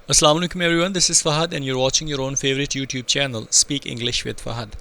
Assalamu alaikum everyone, this is Fahad and you're watching your own favorite YouTube channel, Speak English with Fahad.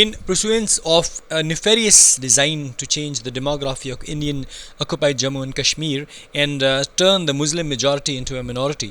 In pursuance of a nefarious design to change the demography of Indian occupied Jammu and Kashmir and turn the Muslim majority into a minority,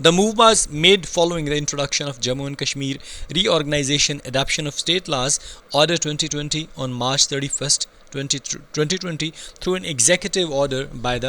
The move was made following the introduction of Jammu and Kashmir Reorganization Adoption of State Laws Order 2020 on March 31st, 2020 through an executive order by the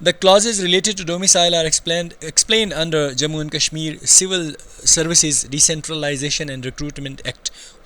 The clauses related to domicile are explained under Jammu and Kashmir Civil Services Decentralization and Recruitment Act.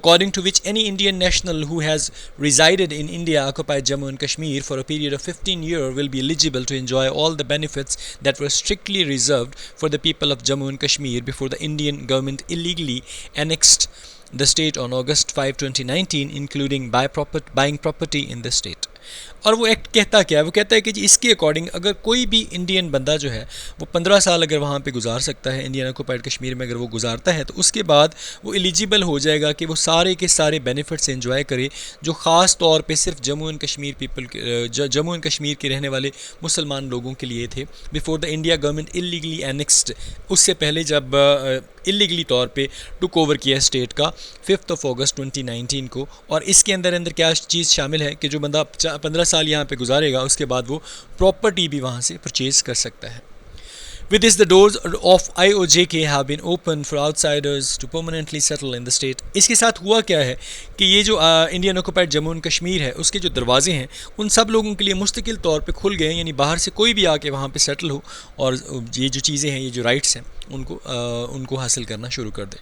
according to which any Indian national who has resided in India occupied Jammu and Kashmir for a period of 15 years will be eligible to enjoy all the benefits that were strictly reserved for the people of Jammu and Kashmir before the Indian government illegally annexed the state on August 5, 2019, including buying property in the state. اور وہ act کہتا کیا ہے, وہ کہتا ہے کہ جی اس کے اکارڈنگ اگر کوئی بھی انڈین بندہ جو ہے وہ 15 سال اگر وہاں پہ گزار سکتا ہے انڈین آکوپائڈ کشمیر میں, اگر وہ گزارتا ہے تو اس کے بعد وہ ایلیجیبل ہو جائے گا کہ وہ سارے کے سارے بینیفٹس انجوائے کرے جو خاص طور پہ صرف جموں اینڈ کشمیر کے رہنے والے مسلمان لوگوں کے لیے تھے بیفور دا انڈیا گورنمنٹ اللیگلی اینکسڈ, اس سے پہلے جب اللیگلی طور پہ ٹک اوور کیا اسٹیٹ کا 5 اگست 2019 کو. اور اس کے اندر کیا چیز شامل ہے کہ جو بندہ 15 سال یہاں پہ گزارے گا اس کے بعد وہ پراپرٹی بھی وہاں سے پرچیز کر سکتا ہے. With this, the doors of IOJK have been opened for outsiders to permanently settle in the state. اس کے ساتھ ہوا کیا ہے کہ یہ جو Indian occupied Jammu and Kashmir ہے اس کے جو دروازے ہیں ان سب لوگوں کے لیے مستقل طور پہ کھل گئے ہیں, یعنی باہر سے کوئی بھی آ کے وہاں پہ سیٹل ہو اور یہ جو چیزیں ہیں, یہ جو رائٹس ہیں ان کو حاصل کرنا شروع کر دے.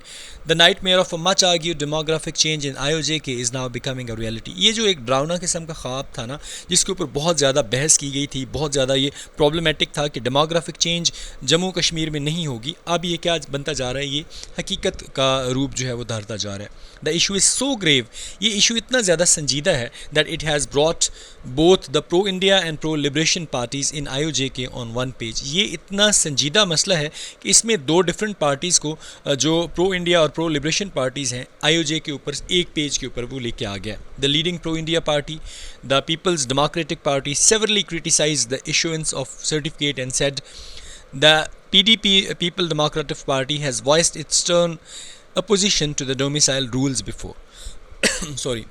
The nightmare of a much argued demographic change in IOJK is now becoming a reality. یہ جو ایک ڈراؤنا قسم کا خواب تھا نا جس کے اوپر بہت زیادہ بحث کی گئی تھی, بہت زیادہ یہ پرابلمٹک تھا کہ ڈیموگرافک چینج جموں کشمیر میں نہیں ہوگی, اب یہ کیا بنتا جا رہا ہے, یہ حقیقت کا روپ جو ہے وہ دھارتا جا رہا ہے. The issue is so grave, یہ ایشو اتنا زیادہ سنجیدہ ہے that it has brought both the pro-India and pro-liberation parties in IOJK on one page. یہ اتنا سنجیدہ مسئلہ ہے کہ اس میں دو ڈفرینٹ پارٹیز کو جو پرو انڈیا اور پرو لبریشن پارٹیز ہیں IOJ کے اوپر ایک پیج کے اوپر وہ لے کے آ گیا. The leading pro-India party, the People's Democratic Party, severely criticized the issuance of certificate and said the PDP, People Democratic Party, has voiced its stern opposition to the domicile rules before. Sorry.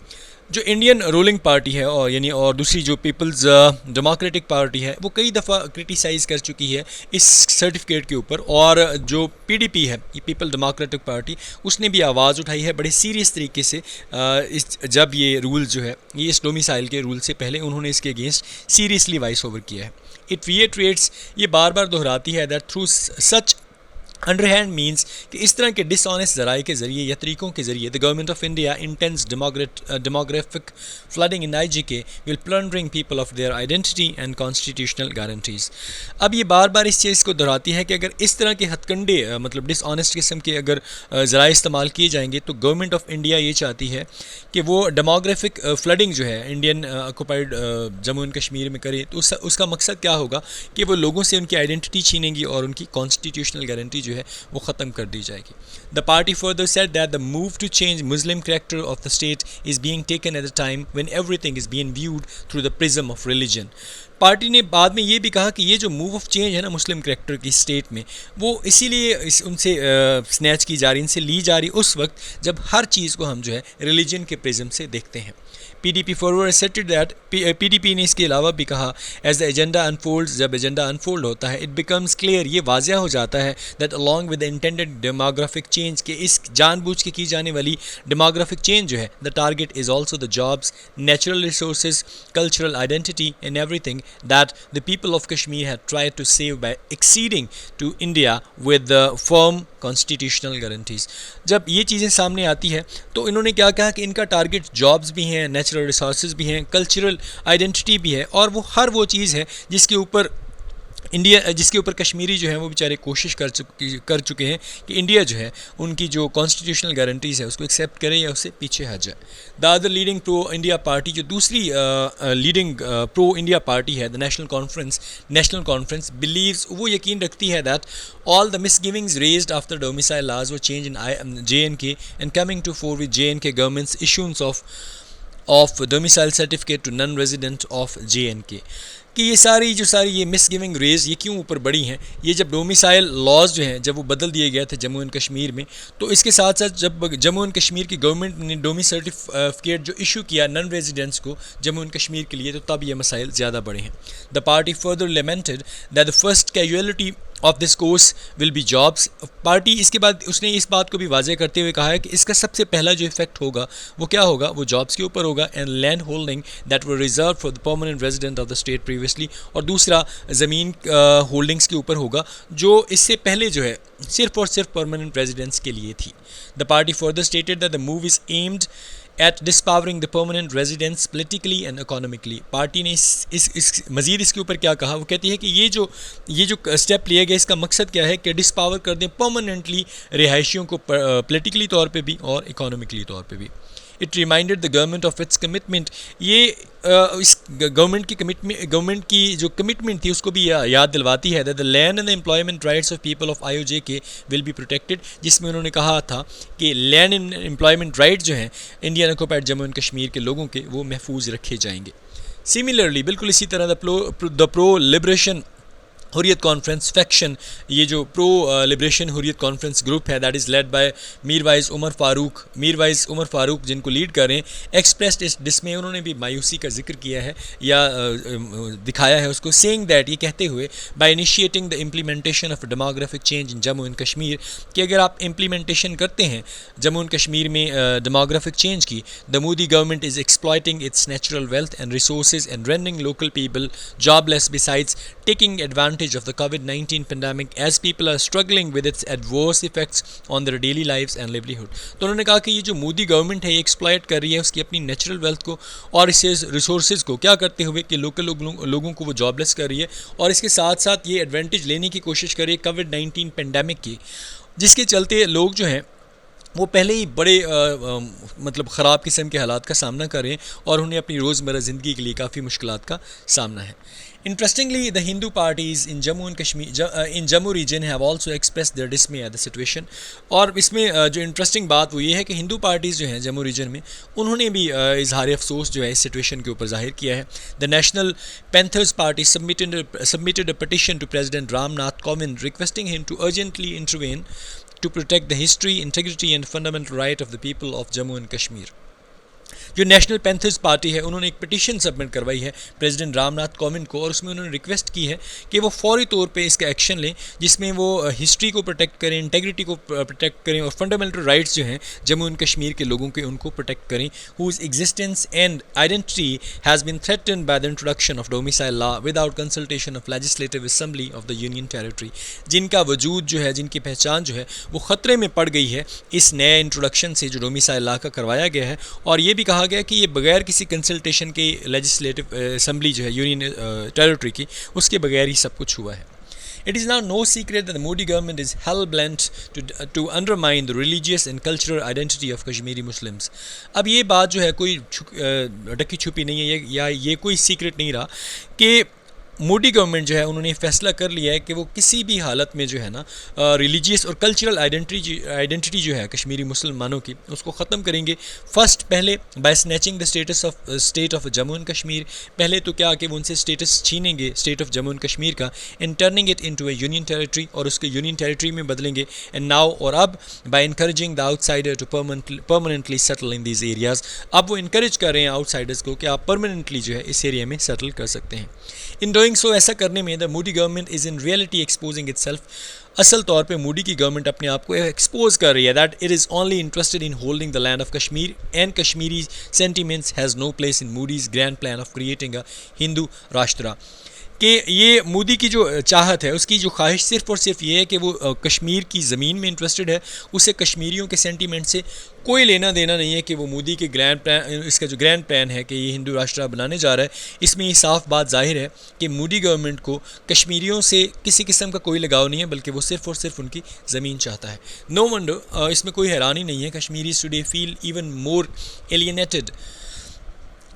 جو Indian ruling party ہے اور دوسری جو Peoples democratic party ہے وہ کئی دفعہ criticise کر چکی ہے اس سرٹیفکیٹ کے اوپر, اور جو PDP ہے پیپل ڈیموکریٹک پارٹی اس نے بھی آواز اٹھائی ہے بڑے سیریس طریقے سے. جب یہ رول جو ہے یہ اس ڈومیسائل کے رول سے پہلے انہوں نے اس کے اگینسٹ سیریسلی وائس اوور کیا ہے. اٹ ریٹریٹس, یہ بار بار دہراتی ہے that through such under hand means کہ اس طرح کے ڈس آنیسٹ ذرائع کے ذریعے یا طریقوں کے ذریعے the government of India intends demographic flooding in IJK will plundering people of their identity and constitutional guarantees. اب یہ بار بار اس چیز کو دہراتی ہے کہ اگر اس طرح کے ہتھ کنڈے مطلب ڈس آنیسٹ قسم کے اگر ذرائع استعمال کیے جائیں گے تو گورنمنٹ آف انڈیا یہ چاہتی ہے کہ وہ ڈیموگرافک فلڈنگ جو ہے Indian occupied Jammu and Kashmir میں کرے. تو اس کا مقصد کیا ہوگا کہ وہ لوگوں سے ان کی آئیڈینٹی چھینیں گی اور ان کی کانسٹیٹیوشنل گارنٹی جو ہے وہ ختم کر دی جائے گی. The party further said that the move to change Muslim character of the state is being taken at a time when everything is being viewed through the prism of religion. Party نے بعد میں یہ بھی کہا کہ یہ جو move of change ہے نا مسلم کریکٹر کی اسٹیٹ میں وہ اسی لیے ان سے سنیچ کی جا رہی ان سے لی جا رہی اس وقت جب ہر چیز کو ہم جو ہے ریلیجن کے پرزم سے دیکھتے ہیں. P D P forward asserted that P D P نے اس کے علاوہ بھی کہا ایز دا ایجنڈا انفولڈز جب ایجنڈا انفولڈ ہوتا ہے اٹ بیکمز کلیئر یہ واضح ہو جاتا ہے that along with the intended demographic change کہ اس جان بوجھ کے کی جانے والی demographic change جو ہے the target is also the jobs, natural resources, cultural identity and everything that the people of Kashmir had tried to save by acceding to India with the firm constitutional guarantees. جب یہ چیزیں سامنے آتی ہے تو انہوں نے کیا کہا کہ ان کا ٹارگٹ جابز بھی ہیں, نیچرل ریسورسز بھی ہیں, کلچرل آئیڈینٹی بھی ہے اور وہ ہر وہ چیز ہے جس کے اوپر کشمیری جو ہیں وہ بیچارے کوشش کر چکے ہیں کہ انڈیا جو ہے ان کی جو کانسٹیٹیوشنل گارنٹیز ہے اس کو ایکسیپٹ کرے یا اس سے پیچھے ہٹ جائے. The other leading pro India party جو دوسری لیڈنگ پرو انڈیا پارٹی ہے دا نیشنل کانفرنس بلیوز وہ یقین رکھتی ہے that all the misgivings raised after domicile laws were changed in J&K and coming to fore with J&K government's issuance of domicile certificate to non-resident of J&K. کہ یہ ساری یہ مس giving raise یہ کیوں اوپر بڑھی ہیں, یہ جب ڈومیسائل لاز جو ہیں جب وہ بدل دیے گئے تھے جموں اینڈ کشمیر میں تو اس کے ساتھ ساتھ جب جموں اینڈ کشمیر کی گورنمنٹ نے ڈومی سرٹیفکیٹ جو ایشو کیا نن ریزیڈنٹس کو جموں اینڈ کشمیر کے لیے تو تب یہ مسائل زیادہ بڑھے ہیں. The party further lamented that the first casualty of this course will be jobs. Party اس کے بعد اس نے اس بات کو بھی واضح کرتے ہوئے کہا ہے کہ اس کا سب سے پہلا جو افیکٹ ہوگا وہ کیا ہوگا, وہ جابس کے اوپر ہوگا and land holding that were reserve for the permanent resident of the state previously, اور دوسرا زمین ہولڈنگس کے اوپر ہوگا جو اس سے پہلے جو ہے صرف اور صرف پرماننٹ ریزیڈنس کے لیے تھی. The party further stated that the move is aimed at disempowering the permanent residence politically and economically. Party نے مزید اس کے اوپر کیا کہا, وہ کہتی ہے کہ یہ جو اسٹیپ لیا گیا اس کا مقصد کیا ہے کہ ڈسپاور کر دیں پرماننٹلی رہائشیوں کو پولیٹیکلی طور پہ بھی اور اکانومکلی طور پہ بھی. It reminded the government of its commitment, یہ اس گورنمنٹ کی جو کمٹمنٹ تھی اس کو بھی یاد دلواتی ہے that the land and the employment rights of people of IOJK will be protected, جس میں انہوں نے کہا تھا کہ لینڈ اینڈ امپلائمنٹ رائٹ جو ہیں Indian occupied Jammu and Kashmir کے لوگوں کے وہ محفوظ رکھے جائیں گے. سملرلی بالکل اسی طرح the pro liberation Hurriyat Conference faction, یہ جو pro liberation Hurriyat Conference group ہے that is led by Mirwaiz Umar Farooq جن کو لیڈ کر رہے ہیں, ایکسپریسڈ اس ڈسمے, انہوں نے بھی مایوسی کا ذکر کیا ہے یا دکھایا ہے اس کو, سینگ دیٹ یہ کہتے ہوئے by initiating the implementation of demographic change in Jammu and Kashmir کہ اگر آپ امپلیمنٹیشن کرتے ہیں جموں اینڈ کشمیر میں ڈیموگرافک چینج کی, the Modi government is exploiting its natural wealth and resources and rendering local people jobless besides taking advantage of the COVID-19 pandemic as people are struggling with its adverse effects on their daily lives and livelihood. تو انہوں نے کہا کہ یہ جو Modi government ہے یہ exploit کر رہی ہے اس کی اپنی نیچرل ویلتھ کو اور اس ریسورسز کو کیا کرتے ہوئے کہ لوکل لوگوں کو وہ جاب لیس کر رہی ہے اور اس کے ساتھ ساتھ یہ ایڈوانٹیج لینے کی کوشش کر رہی ہے COVID-19 پیندیمک کی, جس کے چلتے لوگ جو ہیں وہ پہلے ہی بڑے مطلب خراب قسم کے حالات کا سامنا کر رہے ہیں اور انہیں اپنی روزمرہ زندگی کے لیے کافی مشکلات کا سامنا ہے. Interestingly, the Hindu parties in Jammu and Kashmir in Jammu region have also expressed their dismay at the situation. اور اس میں جو انٹرسٹنگ بات وہ یہ ہے کہ ہندو پارٹیز جو ہیں جموں ریجن میں انہوں نے بھی اظہار افسوس جو ہے اس سچویشن کے اوپر ظاہر کیا ہے. The National Panthers Party submitted a petition to President Ram Nath Kovind requesting him to urgently intervene to protect the history, integrity and fundamental right of the people of Jammu and Kashmir. جو national Panthers party ہے انہوں نے ایک petition submit کروائی ہے president Ram Nath Kovind کو، اور اس میں انہوں نے ریکویسٹ کی ہے کہ وہ فوری طور پہ اس کا ایکشن لیں، جس میں وہ ہسٹری کو پروٹیکٹ کریں، انٹیگریٹی کو پروٹیکٹ کریں، اور فنڈامنٹل رائٹس جو ہیں جموں اینڈ کشمیر کے لوگوں کے ان کو پروٹیکٹ کریں، whose existence and identity has been threatened by the introduction of domicile law without consultation of legislative assembly of the union territory، جن کا وجود جو ہے، جن کی پہچان جو ہے وہ خطرے میں پڑ گئی ہے اس نئے انٹروڈکشن سے جو ڈومیسائل لا کا کروایا گیا ہے، اور یہ بھی کہا گیا کہ یہ بغیر کسی کنسلٹیشن کے لیجسلیٹو اسمبلی جو ہے یونین ٹیریٹری کی، اس کے بغیر ہی سب کچھ ہوا ہے۔ It is now no secret that the Modi government is hell-bent to undermine the religious and cultural identity of Kashmiri Muslims۔ اب یہ بات جو ہے کوئی ڈکی چھپی نہیں ہے، یا یہ کوئی سیکرٹ نہیں رہا کہ مودی گورنمنٹ جو ہے انہوں نے فیصلہ کر لیا ہے کہ وہ کسی بھی حالت میں جو ہے نا ریلیجیس اور کلچرل آئیڈینٹی جو ہے کشمیری مسلمانوں کی، اس کو ختم کریں گے۔ فرسٹ، پہلے by snatching the state of Jammu and Kashmir, پہلے تو کیا کہ وہ ان سے اسٹیٹس چھینیں گے state of Jammu and Kashmir کا، and turning it into a union territory, اور اس کے یونین ٹیریٹری میں بدلیں گے، اینڈ ناؤ، اور اب by encouraging the out cider to permanently settle in these areas, اب وہ انکریج کر رہے ہیں آؤٹ سائڈرز کو کہ آپ پرماننٹلی جو ہے اس ایریا میں سیٹل کر سکتے ہیں۔ ان ڈوئنگ سو، ایسا کرنے میں the Modi government is in reality exposing itself, اصل طور پہ مودی کی گورنمنٹ اپنے آپ کو ایکسپوز کر رہی ہے، that it is only interested in holding the land of Kashmir and Kashmiri sentiments has no place in Modi's grand plan of creating a Hindu Rashtra, کہ یہ مودی کی جو چاہت ہے، اس کی جو خواہش صرف اور صرف یہ ہے کہ وہ کشمیر کی زمین میں انٹرسٹڈ ہے، اسے کشمیریوں کے سینٹیمنٹ سے کوئی لینا دینا نہیں ہے، کہ وہ مودی کے گرینڈ پلان، اس کا جو گرینڈ پلان ہے کہ یہ ہندو راشٹرا بنانے جا رہا ہے، اس میں یہ صاف بات ظاہر ہے کہ مودی گورنمنٹ کو کشمیریوں سے کسی قسم کا کوئی لگاؤ نہیں ہے، بلکہ وہ صرف اور صرف ان کی زمین چاہتا ہے۔ نو ونڈر، اس میں کوئی حیرانی نہیں ہے، کشمیریز ٹوڈے فیل ایون مور ایلینیٹڈ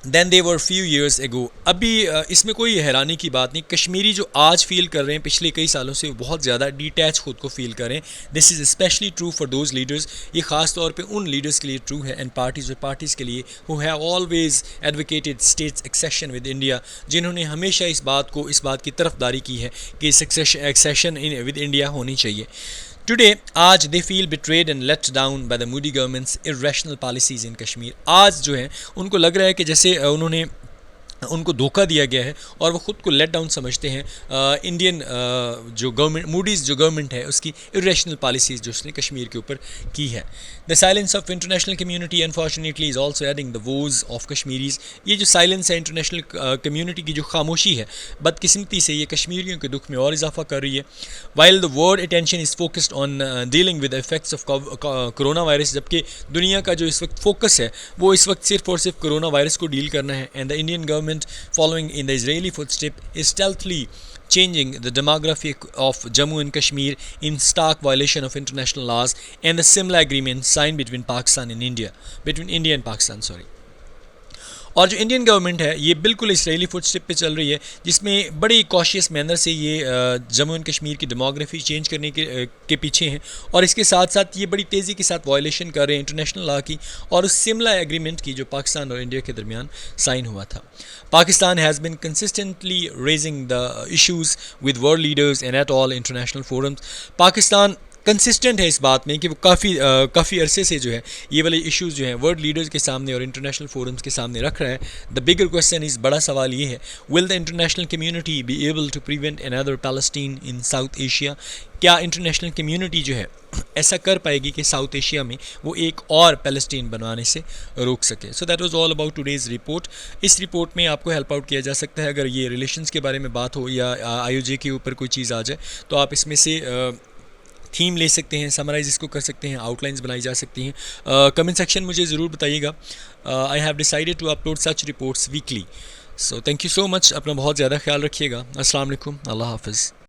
دین دے ور فیو ایئرس ایگو۔ ابھی اس میں کوئی حیرانی کی بات نہیں، کشمیری جو آج فیل کر رہے ہیں پچھلے کئی سالوں سے، وہ بہت زیادہ ڈیٹیچ خود کو فیل کر رہے ہیں۔ This is especially true for those leaders, یہ خاص طور پہ ان لیڈرز کے لیے ٹرو ہے، اینڈ پارٹیز کے لیے who have always advocated state's accession with India, جنہوں نے ہمیشہ اس بات کی طرفداری کی ہے کہ اس ایکسیشن ود انڈیا ہونی چاہیے۔ ٹوڈے، آج they feel betrayed and let down by the Modi government's irrational policies in Kashmir. آج جو ہے ان کو لگ رہا ہے کہ جیسے ان کو دھوکہ دیا گیا ہے، اور وہ خود کو لیٹ ڈاؤن سمجھتے ہیں انڈین جو گورنمنٹ، موڈیز جو گورنمنٹ ہے اس کی irrational پالیسیز جو اس نے کشمیر کے اوپر کی ہے۔ The silence of international community unfortunately is also adding the woes of Kashmiris, یہ جو سائلنس ہے انٹرنیشنل کمیونٹی کی جو خاموشی ہے بدقسمتی سے، یہ کشمیریوں کے دکھ میں اور اضافہ کر رہی ہے۔ While the world attention is focused on dealing with effects of corona virus, جبکہ دنیا کا جو اس وقت فوکس ہے وہ اس وقت صرف اور صرف کرونا وائرس کو ڈیل کرنا ہے، and the Indian government following in the Israeli footstep is stealthily changing the demography of Jammu and Kashmir in stark violation of international laws and the Simla agreement signed between India and Pakistan. اور جو Indian government ہے یہ بالکل اسرائیلی fit step پہ چل رہی ہے، جس میں بڑی کوشیس مینر سے یہ جموں اینڈ کشمیر کی ڈیموگرافی چینج کرنے کے پیچھے ہیں، اور اس کے ساتھ ساتھ یہ بڑی تیزی کے ساتھ وائلیشن کر رہے ہیں انٹرنیشنل لا کی اور اس سملا ایگریمنٹ کی جو پاکستان اور انڈیا کے درمیان سائن ہوا تھا۔ Pakistan has been consistently raising the issues with world leaders and at all international forums. Pakistan consistent ہے اس بات میں کہ وہ کافی عرصے سے جو ہے یہ والے ایشوز جو ہیں ورلڈ لیڈرز کے سامنے اور انٹرنیشنل فورمز کے سامنے رکھ رہا ہے۔ دا بگر کویسچن از، بڑا سوال یہ ہے، will the international community be able to prevent another Palestine in South Asia? کیا انٹرنیشنل کمیونٹی جو ہے ایسا کر پائے گی کہ ساؤتھ ایشیا میں وہ ایک اور پیلسٹین بنوانے سے روک سکے؟ So that was all about today's report. اس رپورٹ میں آپ کو ہیلپ آؤٹ کیا جا سکتا ہے، اگر یہ ریلیشنز کے بارے میں بات ہو یا آئی او جے کے اوپر کوئی چیز آ جائے تو آپ اس میں سے تھیم لے سکتے ہیں، سمرائز اس کو کر سکتے ہیں، آؤٹ لائنز بنائی جا سکتی ہیں۔ کمنٹ سیکشن مجھے ضرور بتائیے گا۔ I have decided to upload such reports weekly. So thank you so much, اپنا بہت زیادہ خیال رکھیے گا۔ السلام علیکم، اللہ حافظ۔